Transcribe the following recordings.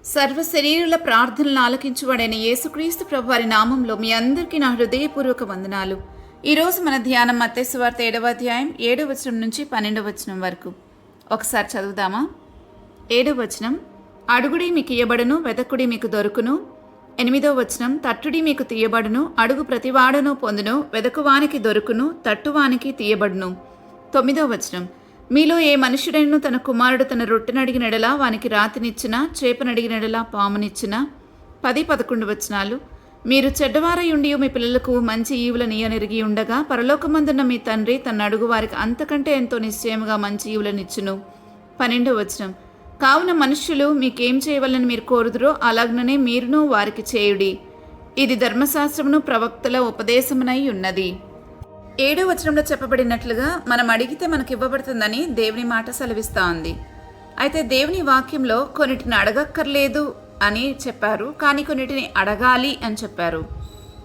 సర్వ శరీరుల ప్రార్థనలు ఆలకించువాడైన యేసుక్రీస్తు ప్రభువారి నామంలో మీ అందరికీ నా హృదయపూర్వక వందనాలు. ఈరోజు మన ధ్యానం మత్తయి సువార్త 7వ అధ్యాయం 7వ వచనం నుంచి 12వ వచనం వరకు. ఒకసారి చదువుదామా? 7వ వచనం, అడుగుడి మీకు ఇయ్యబడును, వెతకుడి మీకు దొరుకును. 8వ వచనం, తట్టుడి మీకు తీయబడును, అడుగు ప్రతివాడును పొందును, వెదకువానికి దొరుకును, తట్టువానికి తీయబడును. 9వ వచనం, మీలో ఏ మనుషుడైనను తన కుమారుడు తన రొట్టెనడిగినడలా వానికి రాతినిచ్చినా, చేపనడిగినడలా పామునిచ్చినా. 10-11 వచనాలు, మీరు చెడ్డవారయుండి మీ పిల్లలకు మంచి ఈవులనియనెరిగి ఉండగా పరలోకమందున్న మీ తండ్రి తన అడుగు వారికి అంతకంటే ఎంతో నిశ్చయముగా మంచి ఈవులనిచ్చును. 12వ వచనం, కావున మనుష్యులు మీకేం చేయవలని మీరు కోరుదురో అలాగనే మీరును వారికి చేయుడి. ఇది ధర్మశాస్త్రమును ప్రవక్తల ఉపదేశమునై ఉన్నది. 7వ వచనంలో చెప్పబడినట్లుగా మనం అడిగితే మనకు ఇవ్వబడుతుందని దేవుని మాట సెలవిస్తూ ఉంది. అయితే దేవుని వాక్యంలో కొన్నిటిని అడగక్కర్లేదు అని చెప్పారు, కానీ కొన్నిటిని అడగాలి అని చెప్పారు.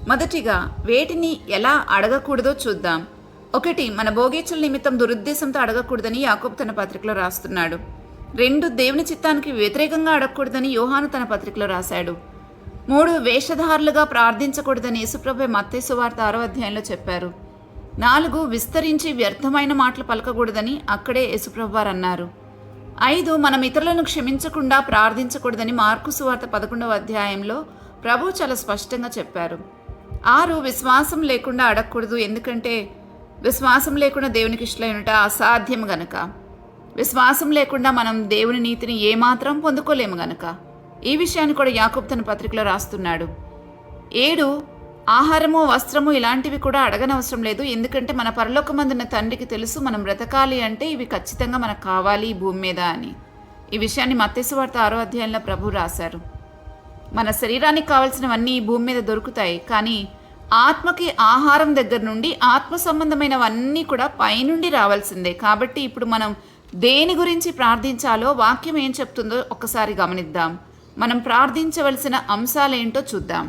మొదటిగా వేటిని ఎలా అడగకూడదో చూద్దాం. 1, మన భోగేచ్ఛల నిమిత్తం దురుద్దేశంతో అడగకూడదని యాకోబు తన పత్రికలో రాస్తున్నాడు. 2, దేవుని చిత్తానికి వ్యతిరేకంగా అడగకూడదని యోహాను తన పత్రికలో రాశాడు. 3, వేషధారులుగా ప్రార్థించకూడదని యేసుప్రభు మత్తయి సువార్త 6వ అధ్యాయంలో చెప్పారు. 4, విస్తరించి వ్యర్థమైన మాటలు పలకకూడదని అక్కడే యేసుప్రభు వారు అన్నారు. 5, మనం ఇతరులను క్షమించకుండా ప్రార్థించకూడదని మార్కు సువార్త 11వ అధ్యాయంలో ప్రభు చాలా స్పష్టంగా చెప్పారు. 6, విశ్వాసం లేకుండా అడగకూడదు, ఎందుకంటే విశ్వాసం లేకుండా దేవునికి ఇష్టమైనట అసాధ్యం గనక. విశ్వాసం లేకుండా మనం దేవుని నీతిని ఏమాత్రం పొందుకోలేము గనక. ఈ విషయాన్ని కూడా యాకోబు తన పత్రికలో రాస్తున్నాడు. 7, ఆహారము, వస్త్రము ఇలాంటివి కూడా అడగనవసరం లేదు, ఎందుకంటే మన పరలోకమందున్న తండ్రికి తెలుసు మనం బ్రతకాలి అంటే ఇవి ఖచ్చితంగా మనకు కావాలి ఈ భూమి మీద అని. ఈ విషయాన్ని మత్తయి సువార్త 6వ అధ్యాయంలో ప్రభు రాశారు. మన శరీరానికి కావాల్సినవన్నీ ఈ భూమి మీద దొరుకుతాయి, కానీ ఆత్మకి ఆహారం దగ్గర నుండి ఆత్మ సంబంధమైనవన్నీ కూడా పైనుండి రావాల్సిందే. కాబట్టి ఇప్పుడు మనం దేని గురించి ప్రార్థించాలో వాక్యం ఏం చెప్తుందో ఒక్కసారి గమనిద్దాం. మనం ప్రార్థించవలసిన అంశాలేంటో చూద్దాం.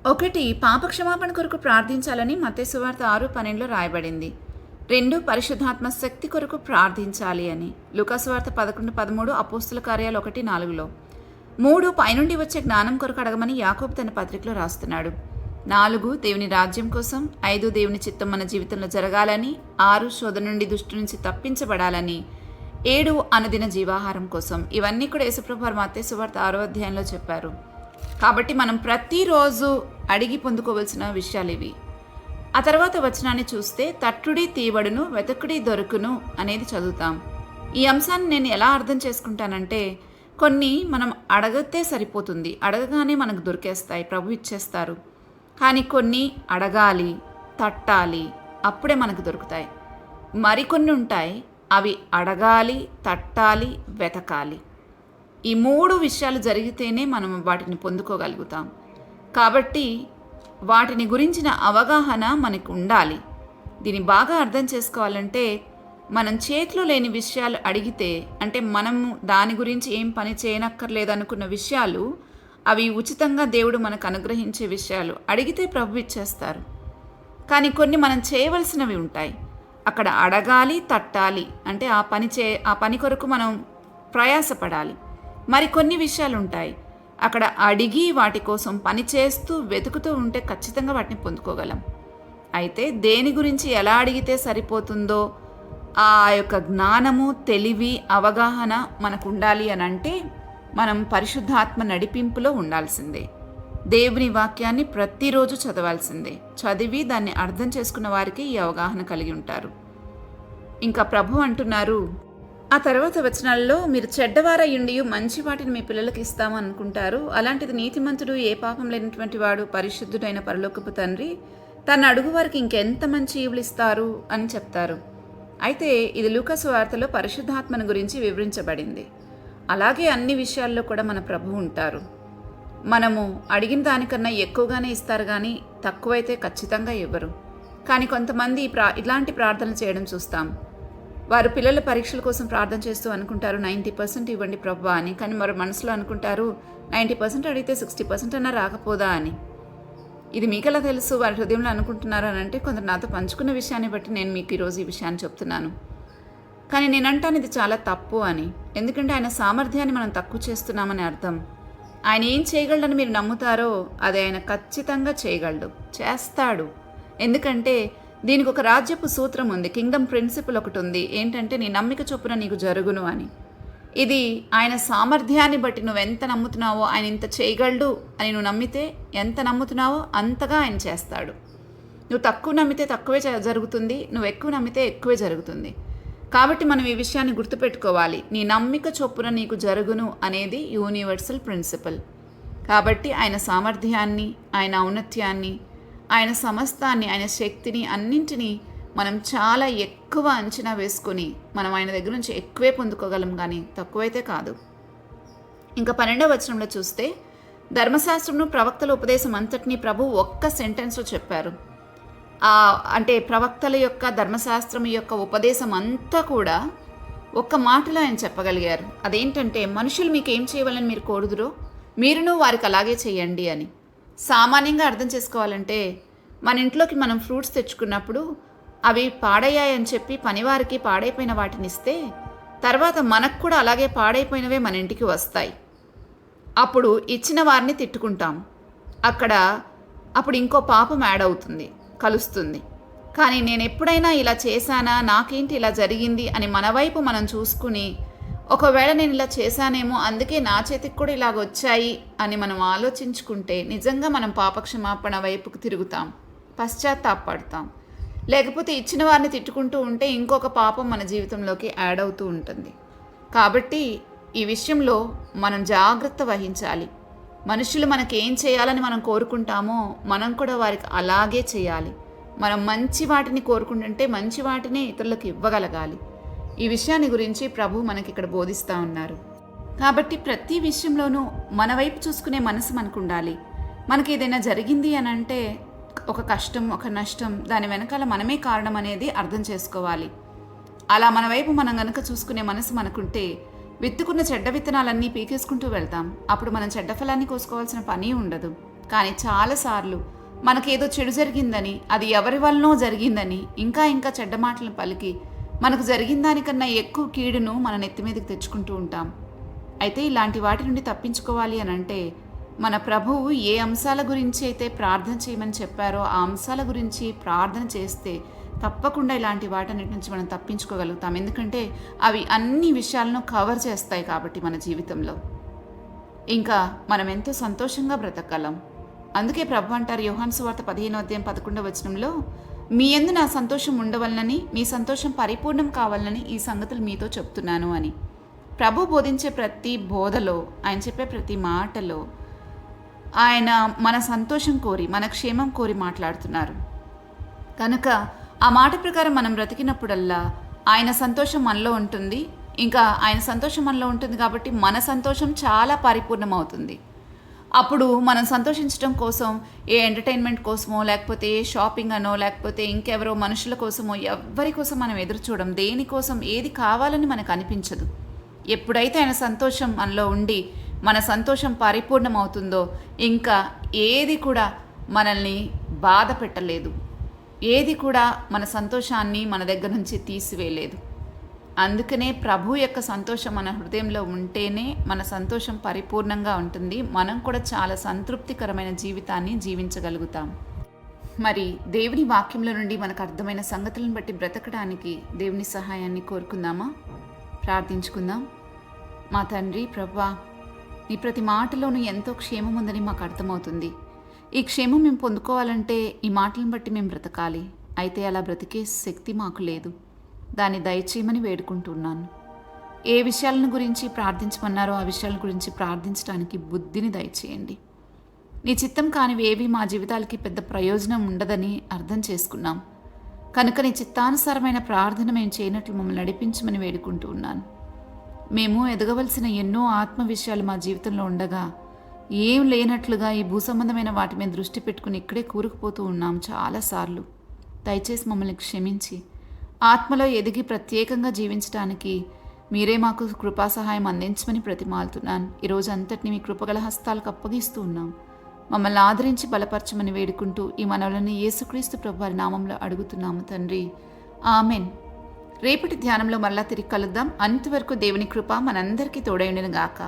1, పాపక్షమాపణ కొరకు ప్రార్థించాలని మత్తయి సువార్త 6:12లో రాయబడింది. 2, పరిశుద్ధాత్మ శక్తి కొరకు ప్రార్థించాలి అని లూకా సువార్త 11:13, అపోస్తుల కార్యాలు 1:4లో. 3, పైనుండి వచ్చే జ్ఞానం కొరకు అడగమని యాకోబు తన పత్రికలో రాస్తున్నాడు. 4, దేవుని రాజ్యం కోసం. 5, దేవుని చిత్తం మన జీవితంలో జరగాలని. 6, శోధన నుండి దుష్టు నుంచి తప్పించబడాలని. 7, అనుదిన జీవాహారం కోసం. ఇవన్నీ కూడా యేసుప్రభు వారు మత్తయి సువార్త 6వ అధ్యాయంలో చెప్పారు. కాబట్టి మనం ప్రతిరోజు అడిగి పొందుకోవలసిన విషయాలు ఇవి. ఆ తర్వాత వచనాన్ని చూస్తే తట్టుడి తీయబడును, వెతకుడి దొరుకును అనేది చదువుతాం. ఈ అంశాన్ని నేను ఎలా అర్థం చేసుకుంటానంటే, కొన్ని మనం అడగితే సరిపోతుంది, అడగగానే మనకు దొరికేస్తాయి, ప్రభు ఇచ్చేస్తారు. కానీ కొన్ని అడగాలి, తట్టాలి, అప్పుడే మనకు దొరుకుతాయి. మరికొన్ని ఉంటాయి, అవి అడగాలి, తట్టాలి, వెతకాలి. ఈ 3 విషయాలు జరిగితేనే మనం వాటిని పొందుకోగలుగుతాం. కాబట్టి వాటిని గురించిన అవగాహన మనకు ఉండాలి. దీన్ని బాగా అర్థం చేసుకోవాలంటే మనం చేతిలో లేని విషయాలు అడిగితే, అంటే మనము దాని గురించి ఏం పని చేయనక్కర్లేదు అనుకున్న విషయాలు, అవి ఉచితంగా దేవుడు మనకు అనుగ్రహించే విషయాలు అడిగితే ప్రభు ఇచ్చేస్తారు. కానీ కొన్ని మనం చేయవలసినవి ఉంటాయి. అక్కడ అడగాలి, తట్టాలి, అంటే ఆ పని కొరకు మనం ప్రయాసపడాలి. మరి కొన్ని విషయాలు ఉంటాయి, అక్కడ అడిగి వాటి కోసం పని చేస్తూ వెతుకుతూ ఉంటే ఖచ్చితంగా వాటిని పొందుకోగలం. అయితే దేని గురించి ఎలా అడిగితే సరిపోతుందో ఆ యొక్క జ్ఞానము, తెలివి, అవగాహన మనకు ఉండాలి అని అంటే మనం పరిశుద్ధాత్మ నడిపింపులో ఉండాల్సిందే. దేవుని వాక్యాన్ని ప్రతిరోజు చదవాల్సిందే. చదివి దాన్ని అర్థం చేసుకున్న వారికి ఈ అవగాహన కలిగి ఉంటారు. ఇంకా ప్రభు అంటున్నారు ఆ తర్వాత వచనాల్లో, మీరు చెడ్డవారయుండి మంచి వాటిని మీ పిల్లలకి ఇస్తాము అనుకుంటారు, అలాంటిది నీతిమంతుడు, ఏ పాపం లేనటువంటి వాడు, పరిశుద్ధుడైన పరలోకపు తండ్రి తన అడుగు వారికి ఇంకెంత మంచి ఈవులు ఇస్తారు అని చెప్తారు. అయితే ఇది లూకా సువార్తలో పరిశుద్ధాత్మను గురించి వివరించబడింది. అలాగే అన్ని విషయాల్లో కూడా మన ప్రభు ఉంటారు. మనము అడిగిన దానికన్నా ఎక్కువగానే ఇస్తారు, కానీ తక్కువైతే ఖచ్చితంగా ఇవ్వరు. కానీ కొంతమంది ఇలాంటి ప్రార్థనలు చేయడం చూస్తాం. వారు పిల్లల పరీక్షల కోసం ప్రార్థన చేస్తూ అనుకుంటారు 90% ఇవ్వండి ప్రభువా అని. కానీ మరో మనసులో అనుకుంటారు 90% అడిగితే 60% అన్నా రాకపోదా అని. ఇది మీకెలా తెలుసు? వారి హృదయంలో అనుకుంటున్నారు అని అంటే, కొందరు నాతో పంచుకున్న విషయాన్ని బట్టి నేను మీకు ఈరోజు ఈ విషయాన్ని చెప్తున్నాను. కానీ నేనంటాను ఇది చాలా తప్పు అని. ఎందుకంటే ఆయన సామర్థ్యాన్ని మనం తక్కువ చేస్తున్నామని అర్థం. ఆయన ఏం చేయగలడని మీరు నమ్ముతారో అది ఆయన ఖచ్చితంగా చేయగలడు, చేస్తాడు. ఎందుకంటే దీనికి ఒక రాజ్యపు సూత్రం ఉంది, కింగ్డమ్ ప్రిన్సిపల్ ఒకటి ఉంది. ఏంటంటే నీ నమ్మిక చొప్పున నీకు జరుగును అని. ఇది ఆయన సామర్థ్యాన్ని బట్టి నువ్వు ఎంత నమ్ముతున్నావో, ఆయన ఇంత చేయగలడు అని నువ్వు నమ్మితే ఎంత నమ్ముతున్నావో అంతగా ఆయన చేస్తాడు. నువ్వు తక్కువ నమ్మితే తక్కువే జరుగుతుంది, నువ్వు ఎక్కువ నమ్మితే ఎక్కువే జరుగుతుంది. కాబట్టి మనం ఈ విషయాన్ని గుర్తుపెట్టుకోవాలి. నీ నమ్మిక చొప్పున నీకు జరుగును అనేది యూనివర్సల్ ప్రిన్సిపల్. కాబట్టి ఆయన సామర్థ్యాన్ని, ఆయన ఔన్నత్యాన్ని, ఆయన సమస్తాన్ని, ఆయన శక్తిని అన్నింటినీ మనం చాలా ఎక్కువ అంచనా వేసుకొని మనం ఆయన దగ్గర నుంచి ఎక్కువే పొందుకోగలం, కానీ తక్కువైతే కాదు. ఇంకా 12వ వచనంలో చూస్తే ధర్మశాస్త్రంను ప్రవక్తల ఉపదేశం అంతటినీ ప్రభు ఒక్క సెంటెన్స్లో చెప్పారు. అంటే ప్రవక్తల యొక్క ధర్మశాస్త్రం యొక్క ఉపదేశం అంతా కూడా ఒక్క మాటలో ఆయన చెప్పగలిగారు. అదేంటంటే మనుషులు మీకు ఏం చేయవాలని మీరు కోరుదురో మీరును వారికి అలాగే చేయండి అని. సామాన్యంగా అర్థం చేసుకోవాలంటే మన ఇంట్లోకి మనం ఫ్రూట్స్ తెచ్చుకున్నప్పుడు అవి పాడయ్యాయని చెప్పి పనివారికి పాడైపోయిన వాటిని ఇస్తే తర్వాత మనకు కూడా అలాగే పాడైపోయినవే మన ఇంటికి వస్తాయి. అప్పుడు ఇచ్చిన వారిని తిట్టుకుంటాం. అప్పుడు ఇంకో పాపం యాడ్ అవుతుంది, కలుస్తుంది. కానీ నేను ఎప్పుడైనా ఇలా చేశానా, నాకేంటి ఇలా జరిగింది అని మన వైపు మనం చూసుకుని ఒకవేళ నేను ఇలా చేశానేమో అందుకే నా చేతికి కూడా ఇలాగ వచ్చాయి అని మనం ఆలోచించుకుంటే నిజంగా మనం పాపక్షమాపణ వైపుకు తిరుగుతాం, పశ్చాత్తాపడతాం. లేకపోతే ఇచ్చిన వారిని తిట్టుకుంటూ ఉంటే ఇంకొక పాపం మన జీవితంలోకి యాడ్ అవుతూ ఉంటుంది. కాబట్టి ఈ విషయంలో మనం జాగ్రత్త వహించాలి. మనుషులు మనకేం చేయాలని మనం కోరుకుంటామో మనం కూడా వారికి అలాగే చేయాలి. మనం మంచి వాటిని కోరుకుంటుంటే మంచి వాటినే ఇతరులకు ఇవ్వగలగాలి. ఈ విషయాన్ని గురించి ప్రభు మనకి ఇక్కడ బోధిస్తూ ఉన్నారు. కాబట్టి ప్రతి విషయంలోనూ మన వైపు చూసుకునే మనసు మనకు ఉండాలి. మనకి ఏదైనా జరిగింది అని అంటే ఒక కష్టం, ఒక నష్టం, దాని వెనకాల మనమే కారణం అనేది అర్థం చేసుకోవాలి. అలా మన వైపు మనం కనుక చూసుకునే మనసు మనకుంటే విత్తుకున్న చెడ్డ విత్తనాలన్నీ పీకేసుకుంటూ వెళ్తాం. అప్పుడు మనం చెడ్డ ఫలాన్ని కోసుకోవాల్సిన పని ఉండదు. కానీ చాలాసార్లు మనకేదో చెడు జరిగిందని, అది ఎవరి వల్లనో జరిగిందని ఇంకా ఇంకా చెడ్డ మాటలను పలికి మనకు జరిగిన దానికన్నా ఎక్కువ కీడును మన నెత్తి మీదకి తెచ్చుకుంటూ ఉంటాం. అయితే ఇలాంటి వాటి నుండి తప్పించుకోవాలి అని అంటే మన ప్రభువు ఏ అంశాల గురించి అయితే ప్రార్థన చేయమని చెప్పారో ఆ అంశాల గురించి ప్రార్థన చేస్తే తప్పకుండా ఇలాంటి వాటన్నిటి నుంచి మనం తప్పించుకోగలుగుతాం. ఎందుకంటే అవి అన్ని విషయాలను కవర్ చేస్తాయి కాబట్టి మన జీవితంలో ఇంకా మనం ఎంతో సంతోషంగా బ్రతకగలం. అందుకే ప్రభు అంటారు యోహాను సువార్త 15:11 మీ యందు నా సంతోషం ఉండవలనని, మీ సంతోషం పరిపూర్ణం కావాలని ఈ సంగతులు మీతో చెప్తున్నాను అని. ప్రభు బోధించే ప్రతి బోధలో, ఆయన చెప్పే ప్రతి మాటలో ఆయన మన సంతోషం కోరి, మన క్షేమం కోరి మాట్లాడుతున్నారు. కనుక ఆ మాట ప్రకారం మనం బ్రతికినప్పుడల్లా ఆయన సంతోషం మనలో ఉంటుంది. ఇంకా ఆయన సంతోషం మనలో ఉంటుంది కాబట్టి మన సంతోషం చాలా పరిపూర్ణమవుతుంది. అప్పుడు మనం సంతోషించడం కోసం ఏ ఎంటర్టైన్మెంట్ కోసమో, లేకపోతే ఏ షాపింగ్ అనో, లేకపోతే ఇంకెవరో మనుషుల కోసమో, ఎవరి కోసం మనం ఎదురు చూడం. దేనికోసం ఏది కావాలని మనకు అనిపించదు. ఎప్పుడైతే ఆయన సంతోషం మనలో ఉండి మన సంతోషం పరిపూర్ణమవుతుందో ఇంకా ఏది కూడా మనల్ని బాధ పెట్టలేదు, ఏది కూడా మన సంతోషాన్ని మన దగ్గర నుంచి తీసివేయలేదు. అందుకనే ప్రభు యొక్క సంతోషం మన హృదయంలో ఉంటేనే మన సంతోషం పరిపూర్ణంగా ఉంటుంది. మనం కూడా చాలా సంతృప్తికరమైన జీవితాన్ని జీవించగలుగుతాం. మరి దేవుని వాక్యంలో నుండి మనకు అర్థమైన సంగతులను బట్టి బ్రతకడానికి దేవుని సహాయాన్ని కోరుకుందామా? ప్రార్థించుకుందాం. మా తండ్రి ప్రభువా, నీ ప్రతి మాటలోనూ ఎంతో క్షేమం ఉందని మాకు అర్థమవుతుంది. ఈ క్షేమం మేము పొందుకోవాలంటే ఈ మాటలను బట్టి మేము బ్రతకాలి. అయితే అలా బ్రతికే శక్తి మాకు లేదు. దాన్ని దయచేయమని వేడుకుంటున్నాను. ఏ విషయాలను గురించి ప్రార్థించమన్నారో ఆ విషయాల గురించి ప్రార్థించడానికి బుద్ధిని దయచేయండి. నీ చిత్తం కానివి ఏవి మా జీవితాలకి పెద్ద ప్రయోజనం ఉండదని అర్థం చేసుకున్నాం. కనుక నీ చిత్తానుసారమైన ప్రార్థన మేము చేయనట్లు మమ్మల్ని నడిపించమని వేడుకుంటూ ఉన్నాను. మేము ఎదగవలసిన ఎన్నో ఆత్మ విషయాలు మా జీవితంలో ఉండగా ఏం లేనట్లుగా ఈ భూసంబంధమైన వాటి మీద దృష్టి పెట్టుకుని ఇక్కడే కూరుకుపోతూ ఉన్నాం చాలాసార్లు. దయచేసి మమ్మల్ని క్షమించి ఆత్మలో ఎదిగి ప్రత్యేకంగా జీవించడానికి మీరే మాకు కృపా సహాయం అందించమని ప్రతిమాలుతున్నాను. ఈరోజు అంతటిని మీ కృపగల హస్తాలకు అప్పగిస్తూ ఉన్నాం. మమ్మల్ని ఆదరించి బలపరచమని వేడుకుంటూ ఈ మనవలని యేసుక్రీస్తు ప్రభువారి నామంలో అడుగుతున్నాము తండ్రి, ఆమెన్. రేపటి ధ్యానంలో మరలా తిరిగి కలుద్దాం. అంతవరకు దేవుని కృప మనందరికీ తోడైండును గాక.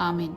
ఆమెన్.